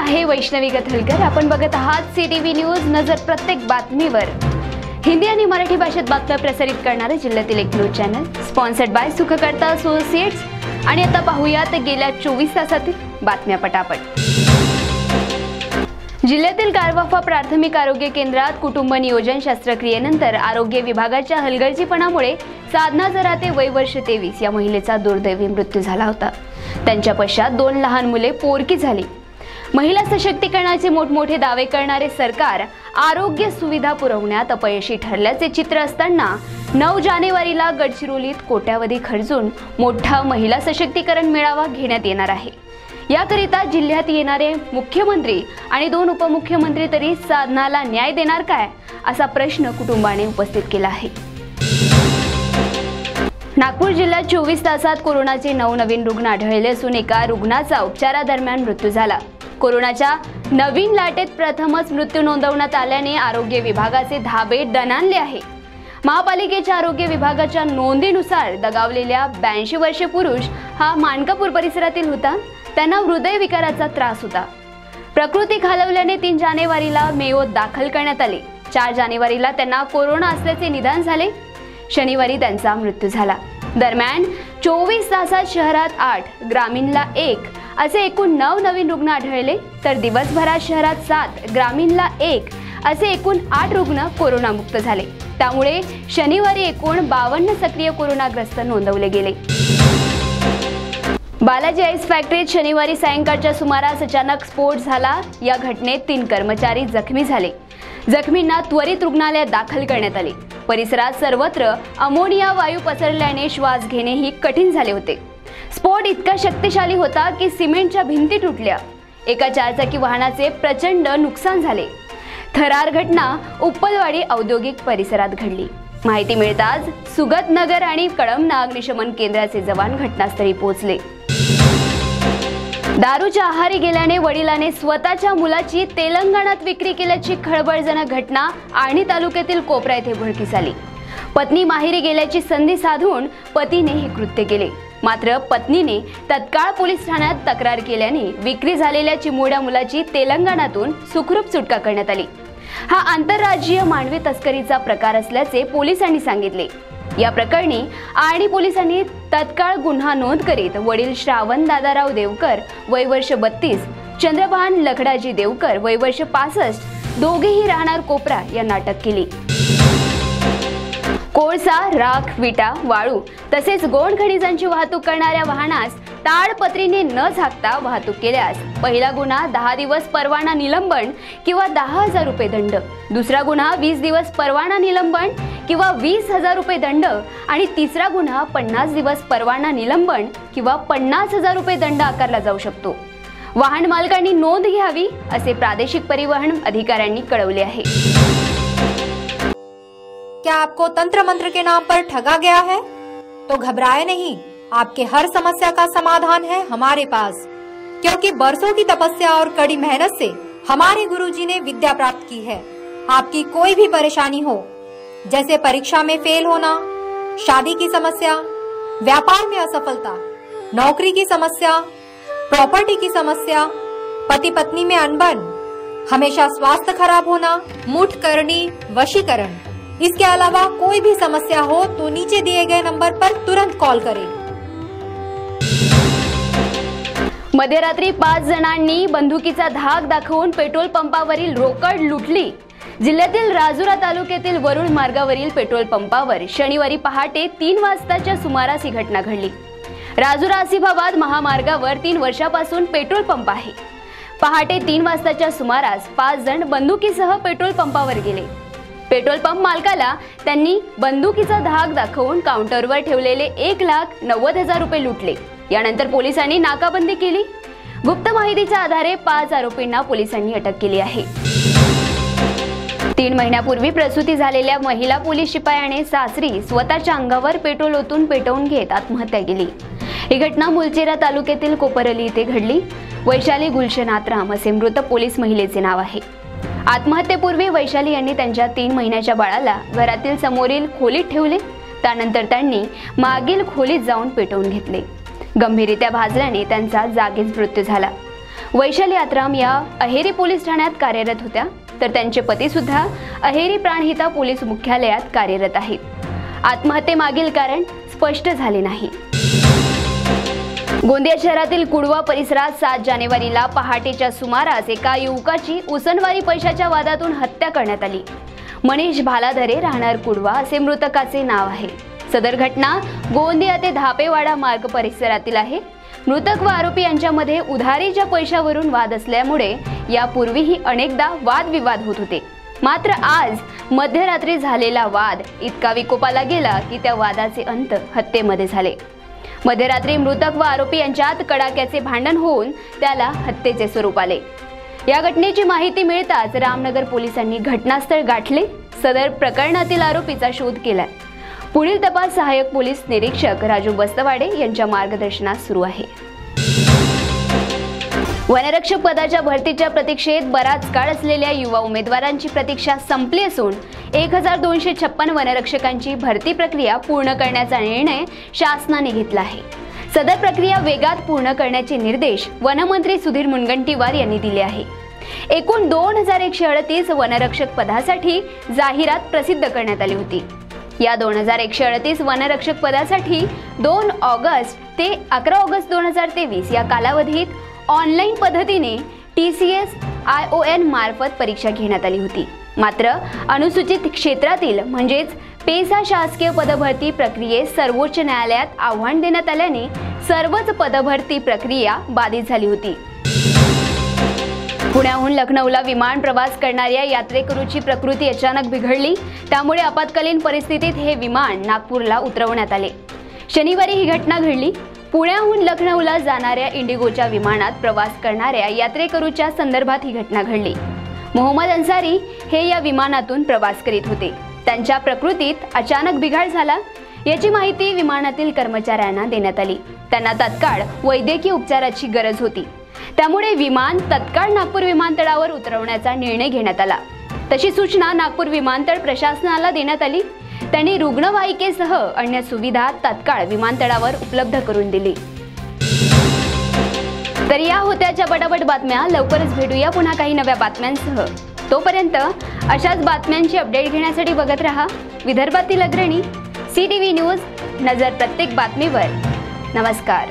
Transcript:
आहे वैष्णवी गथलकर। आपण बघत आहात सीटीव्ही न्यूज। नजर प्रत्येक बातमीवर। हिंदी आणि मराठी भाषेत बातम्या प्रसारित करणारे जिल्ह्यातील एक news channel, sponsored by Sukhkarta associates. आणि आता पाहूयात गेल्या 24 तासातील बातम्या पटापट। जिल्ह्यातील कारवाफा प्राथमिक आरोग्य केंद्रात कुटुंब नियोजन शस्त्रक्रियेनंतर आरोग्य विभागाच्या हलगर्जीपणामुळे साधना जराते वय वर्ष 23 या महिलेचा दुर्दैवी मृत्यू झाला होता। त्यांच्या पश्चात 2 लहान मुले पोरकी झाली। महिला सशक्तीकरणाचे मोठमोठे दावे करणारे सरकार आरोग्य सुविधा पुरवण्यात अपयशी ठरल्याचे चित्र असताना 9 जानेवारीला गडचिरोलीत कोट्यावधी खर्चून मोठा महिला सशक्तीकरण मेळावा घेण्यात येणार आहे। याकरिता जिल्ह्यात येणारे मुख्यमंत्री आणि 2 उपमुख्यमंत्री तरी साधनाला न्याय देणार काय, असा प्रश्न कुटुंबाने उपस्थित केला आहे। नागपूर जिल्ह्यात 24 तासात कोरोनाचे 9 नवीन रुग्ण आढळले असून एका रुग्णाचा उपचारादरम्यान मृत्यू झाला। कोरोनाच्या नवीन लाटेत प्रथमच मृत्यू नोंदवण्यात आल्याने आरोग्य विभागाचे धाबे दणाणले आहे। महापालिकेच्या आरोग्य विभागाच्या नोंदीनुसार दगावलेल्या 82 वर्षीय पुरुष हा मानकापूर परिसरातील होता। त्यांना हृदयविकाराचा त्रास होता। प्रकृती खालावल्याने 3 जानेवारीला मेयोत दाखल करण्यात आले। 4 जानेवारीला त्यांना कोरोना असल्याचे निदान झाले। शनिवारी त्यांचा मृत्यू झाला। दरम्यान 24 तासात शहरात 8, ग्रामीणला 1 असे एकूण 9 नवीन रुग्ण आढळले, तर दिवसभरात शहरात 7, ग्रामीणला 1 असे एकूण 8 रुग्ण कोरोनामुक्त झाले। त्यामुळे शनिवारी एकूण 52 सक्रिय कोरोनाग्रस्त नोंदवले गेले। बालाजी आईस फॅक्टरीत शनिवारी सायंकाळच्या सुमारास अचानक स्फोट झाला। या घटनेत 3 कर्मचारी जखमी झाले। जखमींना त्वरित रुग्णालयात दाखल करण्यात आले। परिसरात सर्वत्र अमोनिया वायू पसरल्याने श्वास घेणेही कठीण झाले होते। स्फोट इतका शक्तिशाली होता की सिमेंटच्या भिंती तुटल्या। एका 4 चाकी वाहनाचे प्रचंड नुकसान झाले। थरार घटना उप्पलवाडी औद्योगिक परिसरात घडली। माहिती मिळताच सुगतनगर आणि कळमना अग्निशमन केंद्राचे जवान घटनास्थळी पोहोचले। दारूच्या आहारी गेल्याने वडिलाने स्वतःच्या मुलाची तेलंगणात विक्री केल्याची खळबळजनक घटना आर्णी तालुक्यातील कोपरा येथे उघडकीस आली। पत्नी माहेरी गेल्याची संधी साधून पतीने हे कृत्य केले। मात्र पत्नीने तत्काळ पोलीस ठाण्यात तक्रार केल्याने विक्री झालेल्या चिमुरड्या मुलाची तेलंगणातून सुखरूप सुटका करण्यात आली। हा आंतरराज्यीय मानवी तस्करीचा प्रकार असल्याचे पोलिसांनी सांगितले। या प्रकरणी आर्णी पोलिसांनी तत्काळ गुन्हा नोंद करीत वडील श्रावण दादाराव देवकर वय वर्ष 32, चंद्रभान लखडाजी देवकर वय वर्ष 65 दोघेही राहणार कोपरा यांना अटक केली। कोळसा, राख, विटा, वाळू तसेच गोड खनिजांची वाहतूक करणाऱ्या वाहनास ताडपत्रीने न झाकता वाहतूक केल्यास पहिला गुन्हा 10 दिवस परवाना निलंबन किंवा 10,000 रुपये दंड, दुसरा गुन्हा 20 दिवस परवाना निलंबन किंवा 20,000 रुपये दंड आणि तिसरा गुन्हा 50 दिवस परवाना निलंबन किंवा 50,000 रुपये दंड आकारला जाऊ शकतो। वाहन मालकांनी नोंद घ्यावी असे प्रादेशिक परिवहन अधिकाऱ्यांनी कळवले आहे। क्या आपको तंत्र मंत्र के नाम पर ठगा गया है? तो घबराए नहीं, आपके हर समस्या का समाधान है हमारे पास। क्योंकि बरसों की तपस्या और कड़ी मेहनत से हमारे गुरुजी ने विद्या प्राप्त की है। आपकी कोई भी परेशानी हो, जैसे परीक्षा में फेल होना, शादी की समस्या, व्यापार में असफलता, नौकरी की समस्या, प्रॉपर्टी की समस्या, पति पत्नी में अनबन, हमेशा स्वास्थ्य खराब होना, मुठ करनी, वशीकरण, इसके अलावा कोई भी समस्या हो तो नीचे दिए गए नंबर पर तुरंत कॉल करें। मध्यरात्री 5 जणांनी बंदुकीचा धाक दाखवून पेट्रोल पंपावरील रोकड लुटली। जिल्ह्यातील राजुरा तालुक्यातील वरुड मार्गावरील पेट्रोल पंपावर शनिवारी पहाटे 3 वाजताच्या सुमारास ही घटना घडली। राजुरा आसिफाबाद महामार्गावर 3 वर्षापासून पेट्रोल पंप आहे। पहाटे 3 वाजताच्या सुमारास 5 जण बंदुकीसह पेट्रोल पंपावर गेले। पेट्रोल पंप मालकाला त्यांनी बंदुकीचा धाक दाखवून काउंटरवर ठेवलेले 1,90,000 रुपये लुटले। यानंतर पोलिसांनी नाकाबंदी केली। गुप्त माहितीच्या आधारे 5 आरोपींना पोलिसांनी अटक केली आहे। 3 महिन्यापूर्वी प्रसूती झालेल्या महिला पोलीस शिपायाने सासरी स्वतःच्या अंगावर पेट्रोल ओतून पेटवून घेत आत्महत्या केली। ही घटना मुलचेरा तालुक्यातील कोपरली येथे घडली। वैशाली गुलशन आत्राम असे मृत पोलीस महिलेचे नाव आहे। आत्महत्येपूर्वी वैशाली यांनी त्यांच्या 3 महिन्याच्या बाळाला घरातील समोरील खोलीत ठेवले। त्यानंतर त्यांनी मागील खोलीत जाऊन पेटवून घेतले। गंभीररित्या भाजल्याने त्यांचा जागीच मृत्यू झाला। वैशाली आत्राम या अहेरी पोलीस ठाण्यात कार्यरत होत्या, तर त्यांचे पती सुद्धा अहेरी प्राणहिता पोलीस मुख्यालयात कार्यरत आहेत. आत्महत्येमागील कारण स्पष्ट झाले नाही. गोंदिया शहरातील कुडवा परिसरात 7 जानेवारीला पहाटेच्या सुमारास एका युवकाची उसनवारी पैशाच्या वादातून हत्या करण्यात आली. मनीष भालाधरे राहणार कुडवा असे मृतकाचे नाव आहे. सदर घटना गोंदिया ते धापेवाडा मार्ग परिसरातील आहे. मृतक व आरोपी यांच्यामध्ये उधारीच्या पैशावरून वाद असल्यामुळे यापूर्वीही अनेकदा वादविवाद होत होते. मात्र आज मध्यरात्री झालेला वाद इतका विकोपाला गेला की त्या वादाचे अंत हत्येमध्ये झाले. मध्यरात्री मृतक व आरोपी यांच्यात कडाक्याचे भांडण होऊन त्याला हत्येचे स्वरूप आले. या घटनेची माहिती मिळताच रामनगर पोलिसांनी घटनास्थळ गाठले. सदर प्रकरणातील आरोपीचा शोध केलाय. पुढील तपास सहाय्यक पोलीस निरीक्षक राजू बस्तवाडे यांच्या मार्गदर्शनात सुरू आहे. वनरक्षक पदाच्या भरतीच्या प्रतीक्षेत बराच काळ असलेल्या युवा उमेदवारांची प्रतीक्षा संपली असून 1256 वनरक्षकांची भरती प्रक्रिया पूर्ण करण्याचा निर्णय शासनाने घेतला आहे. सदर प्रक्रिया वेगात पूर्ण करण्याचे निर्देश वनमंत्री सुधीर मुनगंटीवार यांनी दिले आहे. एकूण 2138 वनरक्षक पदासाठी जाहिरात प्रसिद्ध करण्यात आली होती. या 2138 वनरक्षक पदासाठी 2 ऑगस्ट ते 11 ऑगस्ट 2023 या कालावधीत ऑनलाईन पद्धतीने TCS ION मार्फत परीक्षा घेण्यात आली होती. मात्र अनुसूचित क्षेत्रातील म्हणजेच पेसा शासकीय पदभरती प्रक्रियेस सर्वोच्च न्यायालयात आव्हान देण्यात आल्याने सर्वच पदभरती प्रक्रिया बाधित झाली होती. पुण्याहून लखनौला विमान प्रवास करणाऱ्या यात्रेकरूची प्रकृती अचानक बिघडली. त्यामुळे आपत्कालीन परिस्थितीत हे विमान नागपूरला उतरवण्यात आले. शनिवारी ही घटना घडली. पुण्याहून लखनौला जाणाऱ्या इंडिगोच्या विमानात प्रवास करणाऱ्या यात्रेकरूच्या संदर्भात ही घटना घडली. मोहम्मद अन्सारी हे या विमानातून प्रवास करीत होते. त्यांच्या प्रकृतीत अचानक बिघाड झाला. याची माहिती विमानातील कर्मचाऱ्यांना देण्यात आली. त्यांना तत्काळ वैद्यकीय उपचाराची गरज होती. त्यामुळे विमान तत्काळ नागपूर विमानतळावर उतरवण्याचा निर्णय घेण्यात आला. तशी सूचना नागपूर विमानतळ प्रशासनाला देण्यात आली. त्यांनी रुग्णवाहिकेसह अन्य सुविधा तत्काळ विमानतळावर उपलब्ध करून दिली. तर या होत्या पटापट बातम्या. लवकरच भेटूया पुन्हा काही नव्या बातम्यांसह. तोपर्यंत अशाच बातम्यांची अपडेट घेण्यासाठी बघत रहा विदर्भातील अग्रणी CTV न्यूज. नजर प्रत्येक बातमीवर. नमस्कार.